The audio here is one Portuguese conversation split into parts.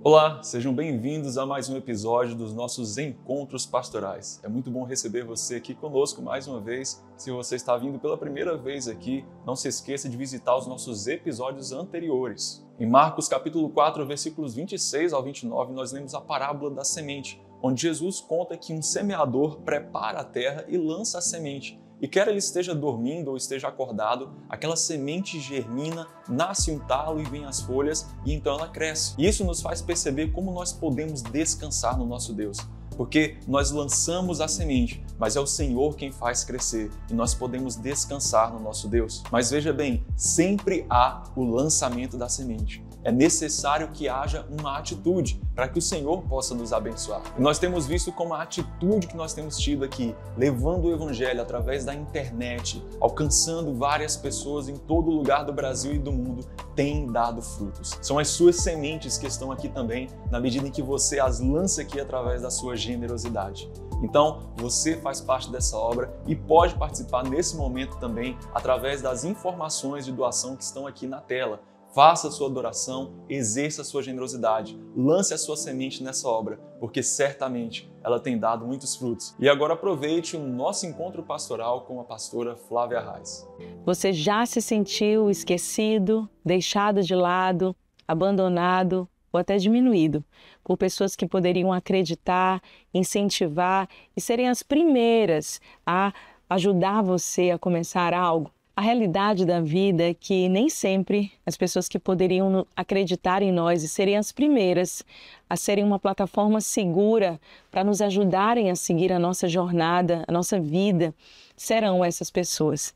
Olá, sejam bem-vindos a mais um episódio dos nossos Encontros Pastorais. É muito bom receber você aqui conosco mais uma vez. Se você está vindo pela primeira vez aqui, não se esqueça de visitar os nossos episódios anteriores. Em Marcos capítulo 4, versículos 26 ao 29, nós lemos a parábola da semente, onde Jesus conta que um semeador prepara a terra e lança a semente. E quer ele esteja dormindo ou esteja acordado, aquela semente germina, nasce um talo e vem as folhas e então ela cresce. E isso nos faz perceber como nós podemos descansar no nosso Deus. Porque nós lançamos a semente, mas é o Senhor quem faz crescer e nós podemos descansar no nosso Deus. Mas veja bem, sempre há o lançamento da semente. É necessário que haja uma atitude para que o Senhor possa nos abençoar. E nós temos visto como a atitude que nós temos tido aqui, levando o Evangelho através da internet, alcançando várias pessoas em todo lugar do Brasil e do mundo, tem dado frutos. São as suas sementes que estão aqui também, na medida em que você as lança aqui através da sua generosidade. Então, você faz parte dessa obra e pode participar nesse momento também através das informações de doação que estão aqui na tela. Faça a sua adoração, exerça a sua generosidade, lance a sua semente nessa obra, porque certamente ela tem dado muitos frutos. E agora aproveite o nosso encontro pastoral com a pastora Flávia Reis. Você já se sentiu esquecido, deixado de lado, abandonado ou até diminuído por pessoas que poderiam acreditar, incentivar e serem as primeiras a ajudar você a começar algo? A realidade da vida é que nem sempre as pessoas que poderiam acreditar em nós e serem as primeiras a serem uma plataforma segura para nos ajudarem a seguir a nossa jornada, a nossa vida, serão essas pessoas.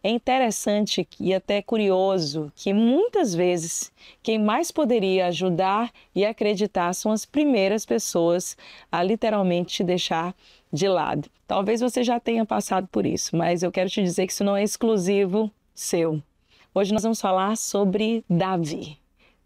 É interessante e até curioso que muitas vezes quem mais poderia ajudar e acreditar são as primeiras pessoas a literalmente te deixar de lado. Talvez você já tenha passado por isso, mas eu quero te dizer que isso não é exclusivo seu. Hoje nós vamos falar sobre Davi.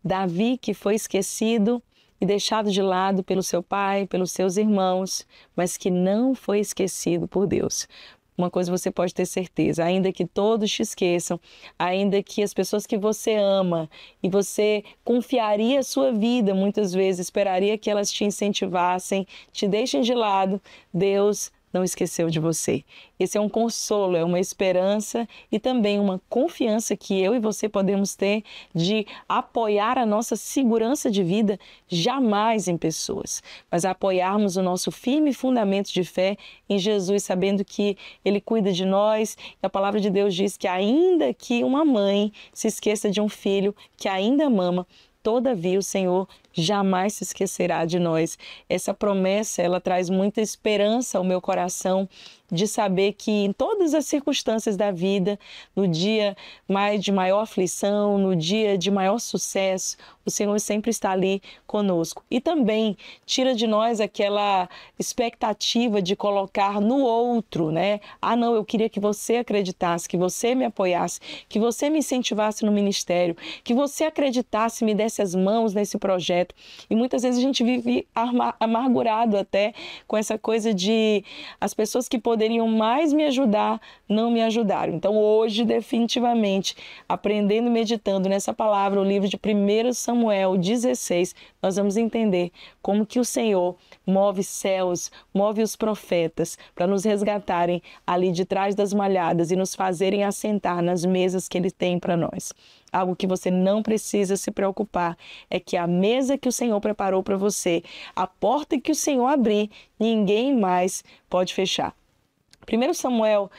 Davi que foi esquecido e deixado de lado pelo seu pai, pelos seus irmãos, mas que não foi esquecido por Deus. Uma coisa você pode ter certeza, ainda que todos te esqueçam, ainda que as pessoas que você ama e você confiaria a sua vida, muitas vezes esperaria que elas te incentivassem, te deixem de lado, Deus não esqueceu de você. Esse é um consolo, é uma esperança e também uma confiança que eu e você podemos ter de apoiar a nossa segurança de vida jamais em pessoas, mas apoiarmos o nosso firme fundamento de fé em Jesus, sabendo que Ele cuida de nós. E a palavra de Deus diz que ainda que uma mãe se esqueça de um filho que ainda mama, todavia o Senhor jamais se esquecerá de nós. Essa promessa, ela traz muita esperança ao meu coração de saber que em todas as circunstâncias da vida, no dia de maior aflição, no dia de maior sucesso, o Senhor sempre está ali conosco. E também tira de nós aquela expectativa de colocar no outro, né? Ah, não, eu queria que você acreditasse, que você me apoiasse, que você me incentivasse no ministério, que você acreditasse, me desse as mãos nesse projeto. E muitas vezes a gente vive amargurado até com essa coisa de as pessoas que poderiam mais me ajudar, não me ajudaram. Então hoje, definitivamente, aprendendo e meditando nessa palavra, o livro de 1 Samuel 16, nós vamos entender como que o Senhor move céus, move os profetas para nos resgatarem ali de trás das malhadas e nos fazerem assentar nas mesas que Ele tem para nós. Algo que você não precisa se preocupar é que a mesa que o Senhor preparou para você, a porta que o Senhor abrir, ninguém mais pode fechar. 1 Samuel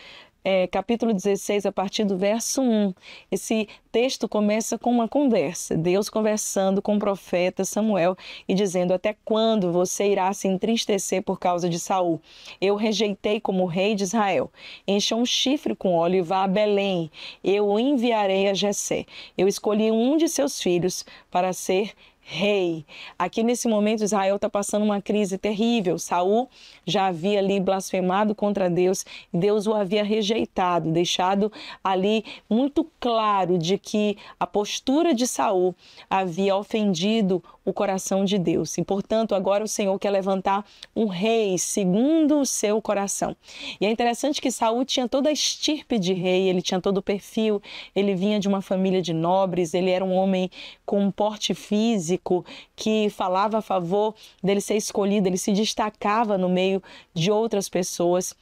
capítulo 16, a partir do verso 1. Esse texto começa com uma conversa, Deus conversando com o profeta Samuel e dizendo: até quando você irá se entristecer por causa de Saul? Eu rejeitei como rei de Israel. Encha um chifre com óleo e vá a Belém. Eu o enviarei a Jessé. Eu escolhi um de seus filhos para ser rei. Aqui nesse momento Israel está passando uma crise terrível. Saul já havia ali blasfemado contra Deus, Deus o havia rejeitado, deixado ali muito claro de que a postura de Saul havia ofendido o coração de Deus. E, portanto, agora o Senhor quer levantar um rei segundo o seu coração. E é interessante que Saul tinha toda a estirpe de rei, ele tinha todo o perfil, ele vinha de uma família de nobres, ele era um homem com um porte físico, físico que falava a favor dele ser escolhido, ele se destacava no meio de outras pessoas.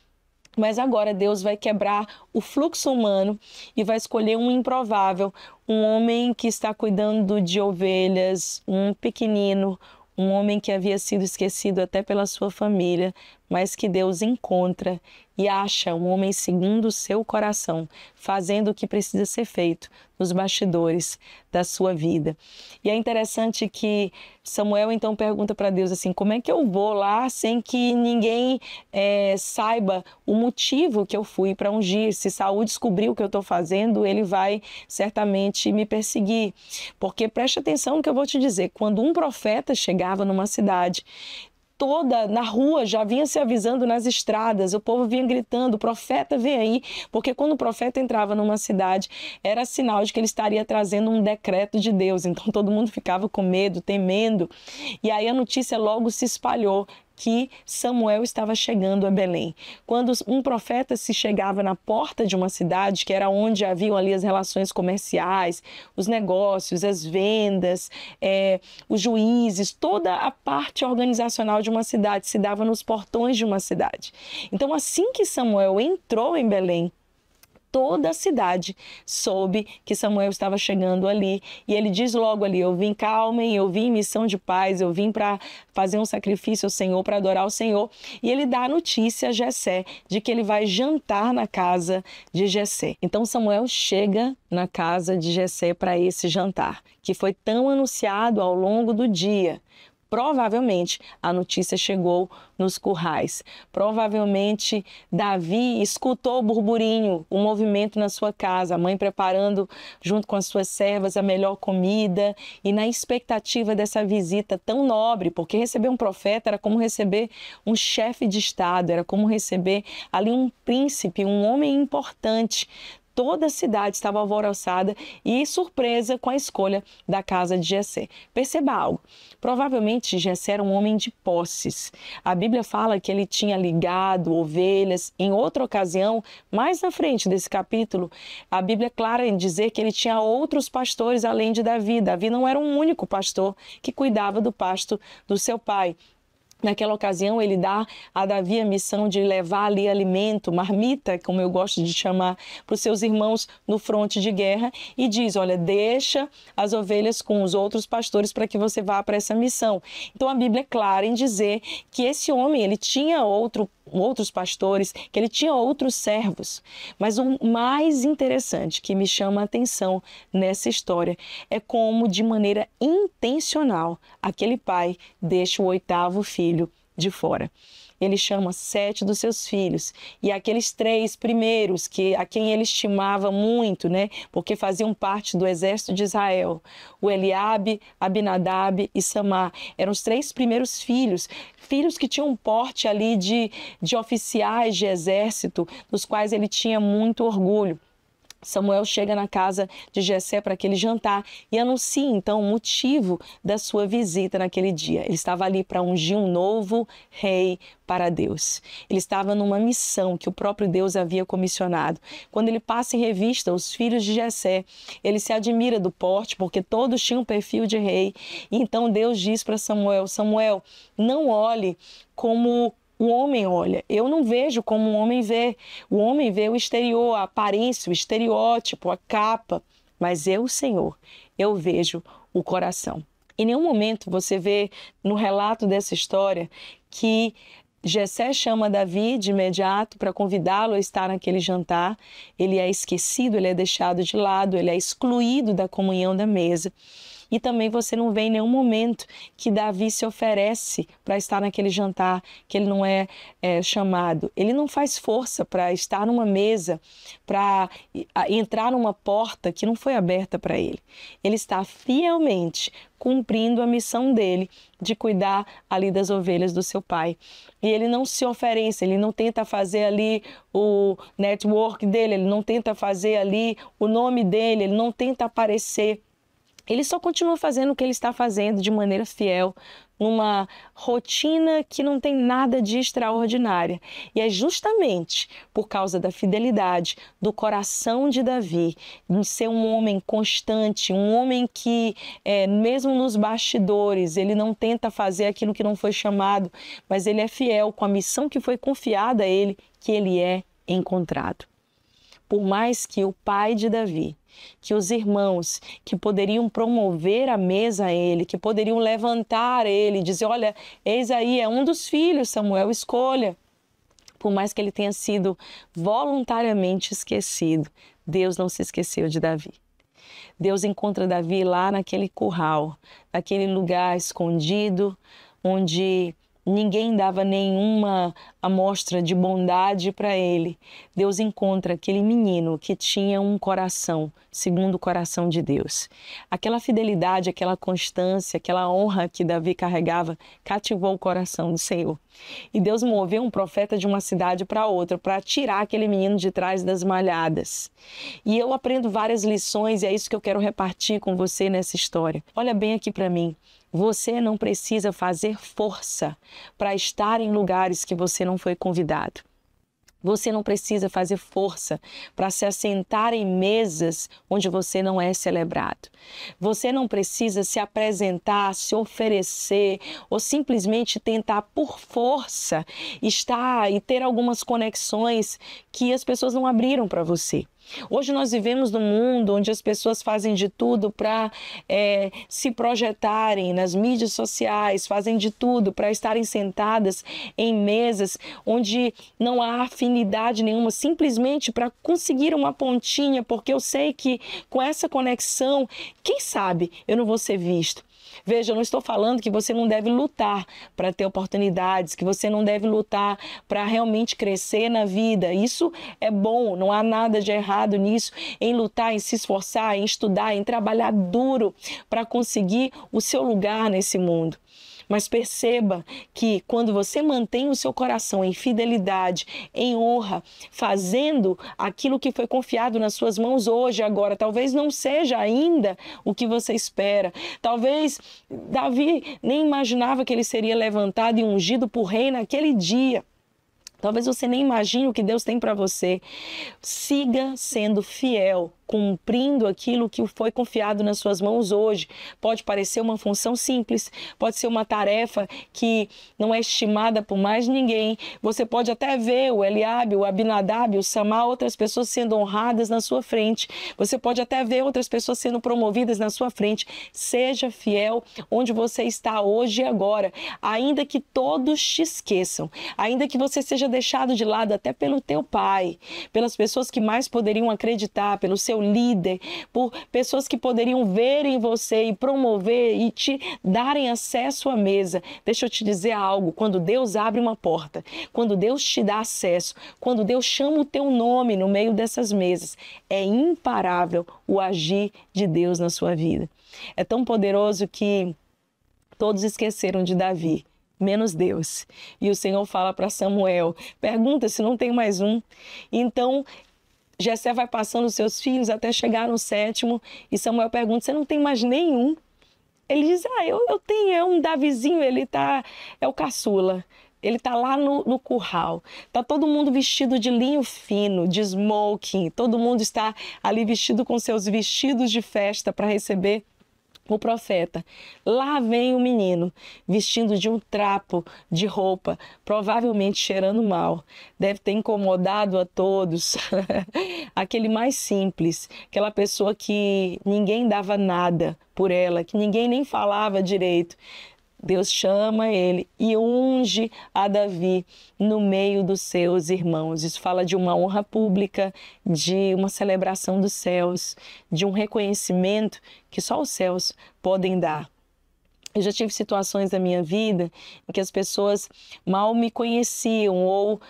Mas agora Deus vai quebrar o fluxo humano e vai escolher um improvável, um homem que está cuidando de ovelhas, um pequenino, um homem que havia sido esquecido até pela sua família, mas que Deus encontra e acha um homem segundo o seu coração, fazendo o que precisa ser feito nos bastidores da sua vida. E é interessante que Samuel então pergunta para Deus assim, como é que eu vou lá sem que ninguém saiba o motivo que eu fui para ungir? Se Saul descobrir o que eu estou fazendo, ele vai certamente me perseguir. Porque preste atenção no que eu vou te dizer, quando um profeta chegava numa cidade, toda na rua já vinha se avisando nas estradas, o povo vinha gritando, o profeta vem aí, porque quando o profeta entrava numa cidade, era sinal de que ele estaria trazendo um decreto de Deus, então todo mundo ficava com medo, temendo, e aí a notícia logo se espalhou que Samuel estava chegando a Belém. Quando um profeta se chegava na porta de uma cidade, que era onde haviam ali as relações comerciais, os negócios, as vendas, os juízes, toda a parte organizacional de uma cidade se dava nos portões de uma cidade. Então, assim que Samuel entrou em Belém, toda a cidade soube que Samuel estava chegando ali. E ele diz logo ali, eu vim, calmem, eu vim em missão de paz, eu vim para fazer um sacrifício ao Senhor, para adorar o Senhor. E ele dá a notícia a Jessé de que ele vai jantar na casa de Jessé. Então Samuel chega na casa de Jessé para esse jantar, que foi tão anunciado ao longo do dia. Provavelmente a notícia chegou nos currais. Provavelmente Davi escutou o burburinho, o movimento na sua casa, a mãe preparando junto com as suas servas a melhor comida e na expectativa dessa visita tão nobre, porque receber um profeta era como receber um chefe de estado, era como receber ali um príncipe, um homem importante. Toda a cidade estava alvoroçada e surpresa com a escolha da casa de Jessé. Perceba algo, provavelmente Jessé era um homem de posses. A Bíblia fala que ele tinha ligado ovelhas. Em outra ocasião, mais na frente desse capítulo, a Bíblia é clara em dizer que ele tinha outros pastores além de Davi. Davi não era um único pastor que cuidava do pasto do seu pai. Naquela ocasião, ele dá a Davi a missão de levar ali alimento, marmita, como eu gosto de chamar, para os seus irmãos no fronte de guerra e diz, olha, deixa as ovelhas com os outros pastores para que você vá para essa missão. Então, a Bíblia é clara em dizer que esse homem, ele tinha outros pastores, que ele tinha outros servos. Mas o mais interessante que me chama a atenção nessa história é como, de maneira intencional, aquele pai deixa o 8º filho de fora. Ele chama 7 dos seus filhos e aqueles 3 primeiros a quem ele estimava muito, né? Porque faziam parte do exército de Israel, o Eliabe, Abinadab e Samar, eram os 3 primeiros filhos que tinham um porte ali de oficiais de exército, dos quais ele tinha muito orgulho. Samuel chega na casa de Jessé para aquele jantar e anuncia então o motivo da sua visita naquele dia. Ele estava ali para ungir um novo rei para Deus. Ele estava numa missão que o próprio Deus havia comissionado. Quando ele passa em revista os filhos de Jessé, ele se admira do porte, porque todos tinham perfil de rei. E então Deus diz para Samuel, Samuel, não olhe como o homem olha, eu não vejo como o homem vê. O homem vê o exterior, a aparência, o estereótipo, a capa. Mas eu, Senhor, eu vejo o coração. Em nenhum momento você vê no relato dessa história que Jessé chama Davi de imediato para convidá-lo a estar naquele jantar. Ele é esquecido, ele é deixado de lado, ele é excluído da comunhão da mesa. E também você não vê em nenhum momento que Davi se oferece para estar naquele jantar, que ele não é chamado. Ele não faz força para estar numa mesa, para entrar numa porta que não foi aberta para ele. Ele está fielmente cumprindo a missão dele de cuidar ali das ovelhas do seu pai. E ele não se oferece, ele não tenta fazer ali o network dele, ele não tenta fazer ali o nome dele, ele não tenta aparecer. Ele só continua fazendo o que ele está fazendo de maneira fiel, numa rotina que não tem nada de extraordinária. E é justamente por causa da fidelidade, do coração de Davi, de ser um homem constante, um homem que, mesmo nos bastidores, ele não tenta fazer aquilo que não foi chamado, mas ele é fiel com a missão que foi confiada a ele, que ele é encontrado. Por mais que o pai de Davi, que os irmãos que poderiam promover a mesa a ele, que poderiam levantar ele, dizer, olha, eis aí, é um dos filhos, Samuel, escolha. Por mais que ele tenha sido voluntariamente esquecido, Deus não se esqueceu de Davi. Deus encontra Davi lá naquele curral, naquele lugar escondido, onde ninguém dava nenhuma amostra de bondade para ele. Deus encontra aquele menino que tinha um coração segundo o coração de Deus. Aquela fidelidade, aquela constância, aquela honra que Davi carregava, cativou o coração do Senhor. E Deus moveu um profeta de uma cidade para outra para tirar aquele menino de trás das malhadas. E eu aprendo várias lições e é isso que eu quero repartir com você nessa história. Olha bem aqui para mim. Você não precisa fazer força para estar em lugares que você não foi convidado. Você não precisa fazer força para se assentar em mesas onde você não é celebrado. Você não precisa se apresentar, se oferecer ou simplesmente tentar por força estar e ter algumas conexões que as pessoas não abriram para você. Hoje nós vivemos num mundo onde as pessoas fazem de tudo para se projetarem nas mídias sociais, fazem de tudo para estarem sentadas em mesas onde não há afinidade nenhuma, simplesmente para conseguir uma pontinha, porque eu sei que com essa conexão, quem sabe eu não vou ser visto. Veja, eu não estou falando que você não deve lutar para ter oportunidades, que você não deve lutar para realmente crescer na vida. Isso é bom, não há nada de errado nisso, em lutar, em se esforçar, em estudar, em trabalhar duro para conseguir o seu lugar nesse mundo. Mas perceba que quando você mantém o seu coração em fidelidade, em honra, fazendo aquilo que foi confiado nas suas mãos hoje, agora, talvez não seja ainda o que você espera. Talvez Davi nem imaginava que ele seria levantado e ungido por rei naquele dia. Talvez você nem imagine o que Deus tem para você. Siga sendo fiel, cumprindo aquilo que foi confiado nas suas mãos hoje. Pode parecer uma função simples, pode ser uma tarefa que não é estimada por mais ninguém. Você pode até ver o Eliabe, o Abinadab, o Samar, outras pessoas sendo honradas na sua frente. Você pode até ver outras pessoas sendo promovidas na sua frente. Seja fiel onde você está hoje e agora. Ainda que todos te esqueçam, ainda que você seja deixado de lado até pelo teu pai, pelas pessoas que mais poderiam acreditar, pelo seu líder, por pessoas que poderiam ver em você e promover e te darem acesso à mesa. Deixa eu te dizer algo, quando Deus abre uma porta, quando Deus te dá acesso, quando Deus chama o teu nome no meio dessas mesas, é imparável o agir de Deus na sua vida. É tão poderoso que todos esqueceram de Davi, menos Deus. E o Senhor fala para Samuel, pergunta se não tem mais um. Então, Jessé vai passando os seus filhos até chegar no 7º e Samuel pergunta, você não tem mais nenhum? Ele diz, eu tenho, é um Davizinho, é o caçula. Ele está lá no curral. Está todo mundo vestido de linho fino, de smoking. Todo mundo está ali vestido com seus vestidos de festa para receber o profeta. Lá vem o menino, vestindo de um trapo de roupa, provavelmente cheirando mal. Deve ter incomodado a todos. Aquele mais simples, aquela pessoa que ninguém dava nada por ela, que ninguém nem falava direito. Deus chama ele e unge a Davi no meio dos seus irmãos. Isso fala de uma honra pública, de uma celebração dos céus, de um reconhecimento que só os céus podem dar. Eu já tive situações da minha vida em que as pessoas mal me conheciam ou,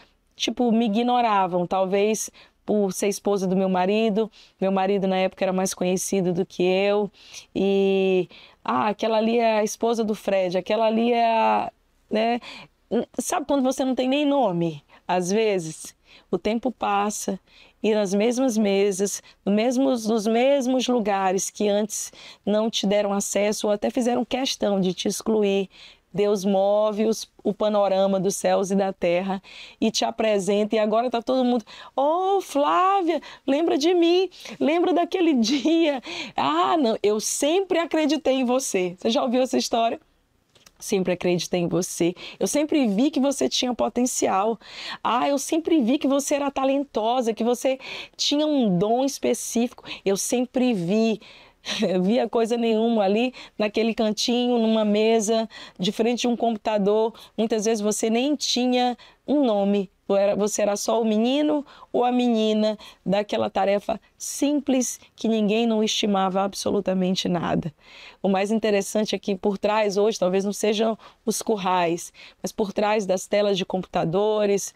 me ignoravam, talvez por ser esposa do meu marido na época era mais conhecido do que eu, e aquela ali é a esposa do Fred, aquela ali é a... né? Sabe quando você não tem nem nome? Às vezes, o tempo passa ir nas mesmas mesas, nos mesmos lugares que antes não te deram acesso ou até fizeram questão de te excluir. Deus move o panorama dos céus e da terra e te apresenta, e agora está todo mundo: oh, Flávia, lembra de mim, lembra daquele dia. Ah, não, eu sempre acreditei em você. Você já ouviu essa história? Sempre acreditei em você. Eu sempre vi que você tinha potencial. Ah, eu sempre vi que você era talentosa, que você tinha um dom específico. Eu sempre vi. Via coisa nenhuma ali naquele cantinho, numa mesa, de frente de um computador. Muitas vezes você nem tinha um nome. Você era só o menino ou a menina daquela tarefa simples que ninguém não estimava absolutamente nada. O mais interessante é que por trás hoje, talvez não sejam os currais, mas por trás das telas de computadores,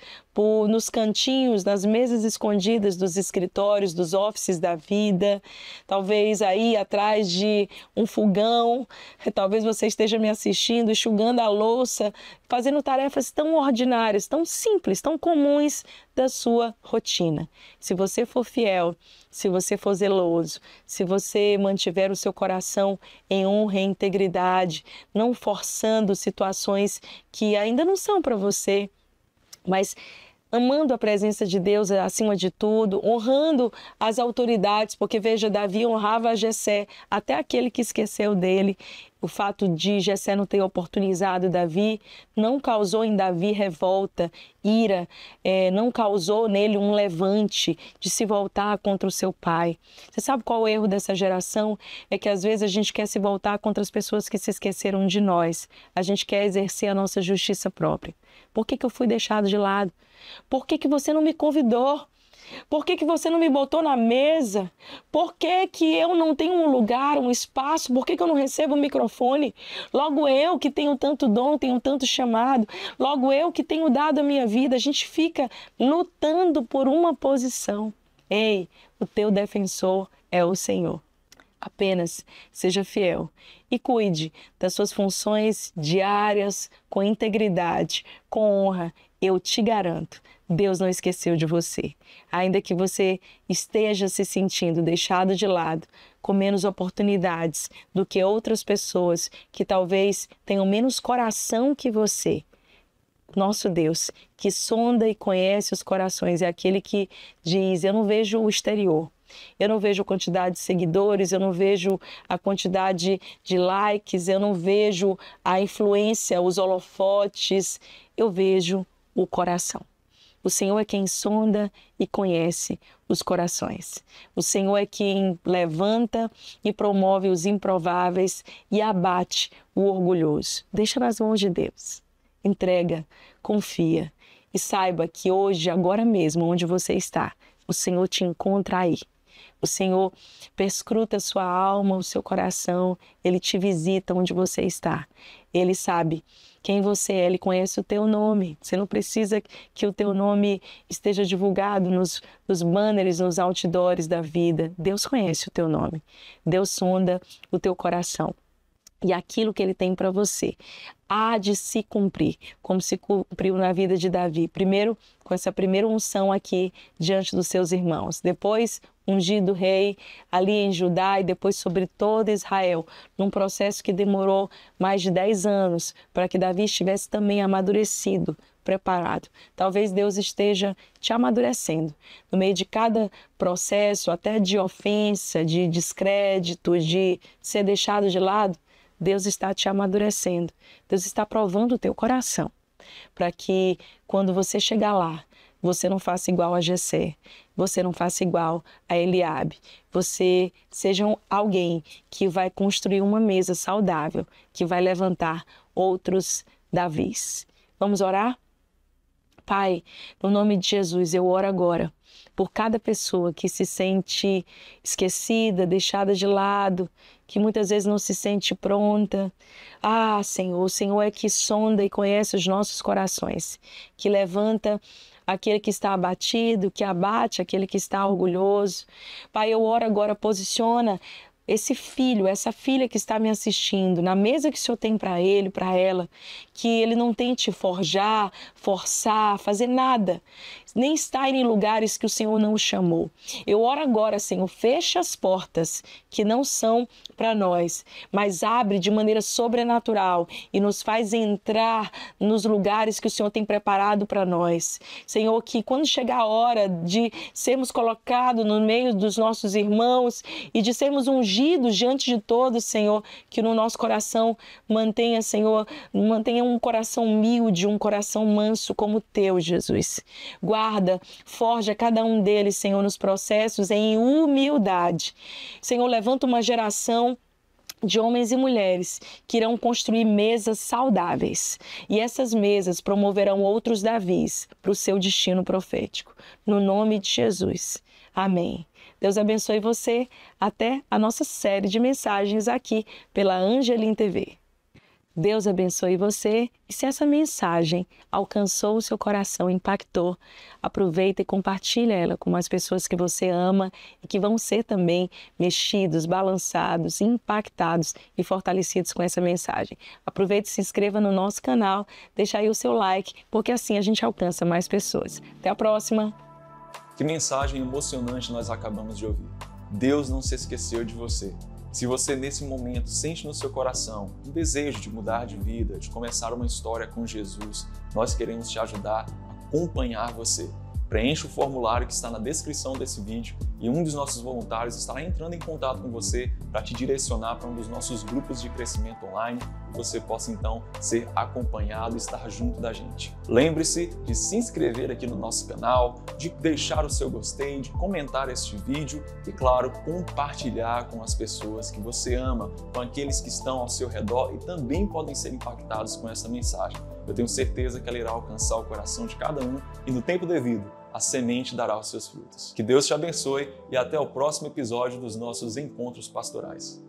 nos cantinhos, nas mesas escondidas dos escritórios, dos offices da vida, talvez aí atrás de um fogão, talvez você esteja me assistindo, enxugando a louça, fazendo tarefas tão ordinárias, tão simples, tão comuns da sua rotina. Se você for fiel, se você for zeloso, se você mantiver o seu coração em honra e integridade, não forçando situações que ainda não são para você, mas amando a presença de Deus acima de tudo, honrando as autoridades, porque veja, Davi honrava a Jessé, até aquele que esqueceu dele. O fato de Jessé não ter oportunizado Davi não causou em Davi revolta, ira, não causou nele um levante de se voltar contra o seu pai. Você sabe qual é o erro dessa geração? É que às vezes a gente quer se voltar contra as pessoas que se esqueceram de nós. A gente quer exercer a nossa justiça própria. Por que eu fui deixado de lado? Por que você não me convidou? Por que você não me botou na mesa? Por que eu não tenho um lugar, um espaço? Por que eu não recebo um microfone? Logo eu que tenho tanto dom, tenho tanto chamado. Logo eu que tenho dado a minha vida. A gente fica lutando por uma posição. Ei, o teu defensor é o Senhor. Apenas seja fiel e cuide das suas funções diárias com integridade, com honra. Eu te garanto, Deus não esqueceu de você. Ainda que você esteja se sentindo deixado de lado, com menos oportunidades do que outras pessoas que talvez tenham menos coração que você, nosso Deus, que sonda e conhece os corações, é aquele que diz: eu não vejo o exterior. Eu não vejo a quantidade de seguidores, eu não vejo a quantidade de likes, eu não vejo a influência, os holofotes, eu vejo o coração. O Senhor é quem sonda e conhece os corações. O Senhor é quem levanta e promove os improváveis e abate o orgulhoso. Deixa nas mãos de Deus. Entrega, confia e saiba que hoje, agora mesmo, onde você está, o Senhor te encontra aí. O Senhor perscruta a sua alma, o seu coração, Ele te visita onde você está. Ele sabe quem você é, Ele conhece o teu nome. Você não precisa que o teu nome esteja divulgado nos banners, nos outdoors da vida. Deus conhece o teu nome. Deus sonda o teu coração. E aquilo que Ele tem para você há de se cumprir, como se cumpriu na vida de Davi. Primeiro, com essa primeira unção aqui diante dos seus irmãos. Depois, ungido rei ali em Judá e depois sobre todo Israel, num processo que demorou mais de 10 anos para que Davi estivesse também amadurecido, preparado. Talvez Deus esteja te amadurecendo. No meio de cada processo, até de ofensa, de descrédito, de ser deixado de lado, Deus está te amadurecendo. Deus está provando o teu coração, para que quando você chegar lá, você não faça igual a Jessé, você não faça igual a Eliabe, você seja alguém que vai construir uma mesa saudável, que vai levantar outros Davis. Vamos orar? Pai, no nome de Jesus, eu oro agora por cada pessoa que se sente esquecida, deixada de lado, que muitas vezes não se sente pronta. Ah, Senhor, o Senhor é que sonda e conhece os nossos corações, que levanta aquele que está abatido, que abate aquele que está orgulhoso. Pai, eu oro agora, posiciona esse filho, essa filha que está me assistindo, na mesa que o Senhor tem para ele, para ela, que ele não tente forjar, forçar, fazer nada, nem estar em lugares que o Senhor não o chamou. Eu oro agora, Senhor, fecha as portas que não são para nós, mas abre de maneira sobrenatural e nos faz entrar nos lugares que o Senhor tem preparado para nós. Senhor, que quando chegar a hora de sermos colocados no meio dos nossos irmãos e de sermos ungidos diante de todos, Senhor, que no nosso coração mantenha, Senhor, mantenha um coração humilde, um coração manso como o teu, Jesus. Guarda, forja cada um deles, Senhor, nos processos em humildade. Senhor, levanta uma geração de homens e mulheres que irão construir mesas saudáveis. E essas mesas promoverão outros Davis para o seu destino profético. No nome de Jesus. Amém. Deus abençoe você. Até a nossa série de mensagens aqui pela Angelim TV. Deus abençoe você e se essa mensagem alcançou o seu coração, impactou, aproveita e compartilha ela com as pessoas que você ama e que vão ser também mexidos, balançados, impactados e fortalecidos com essa mensagem. Aproveite e se inscreva no nosso canal, deixa aí o seu like, porque assim a gente alcança mais pessoas. Até a próxima! Que mensagem emocionante nós acabamos de ouvir. Deus não se esqueceu de você. Se você nesse momento sente no seu coração um desejo de mudar de vida, de começar uma história com Jesus, nós queremos te ajudar a acompanhar você. Preencha o formulário que está na descrição desse vídeo e um dos nossos voluntários estará entrando em contato com você para te direcionar para um dos nossos grupos de crescimento online e você possa então ser acompanhado e estar junto da gente. Lembre-se de se inscrever aqui no nosso canal, de deixar o seu gostei, de comentar este vídeo e, claro, compartilhar com as pessoas que você ama, com aqueles que estão ao seu redor e também podem ser impactados com essa mensagem. Eu tenho certeza que ela irá alcançar o coração de cada um e, no tempo devido, a semente dará os seus frutos. Que Deus te abençoe e até o próximo episódio dos nossos Encontros Pastorais.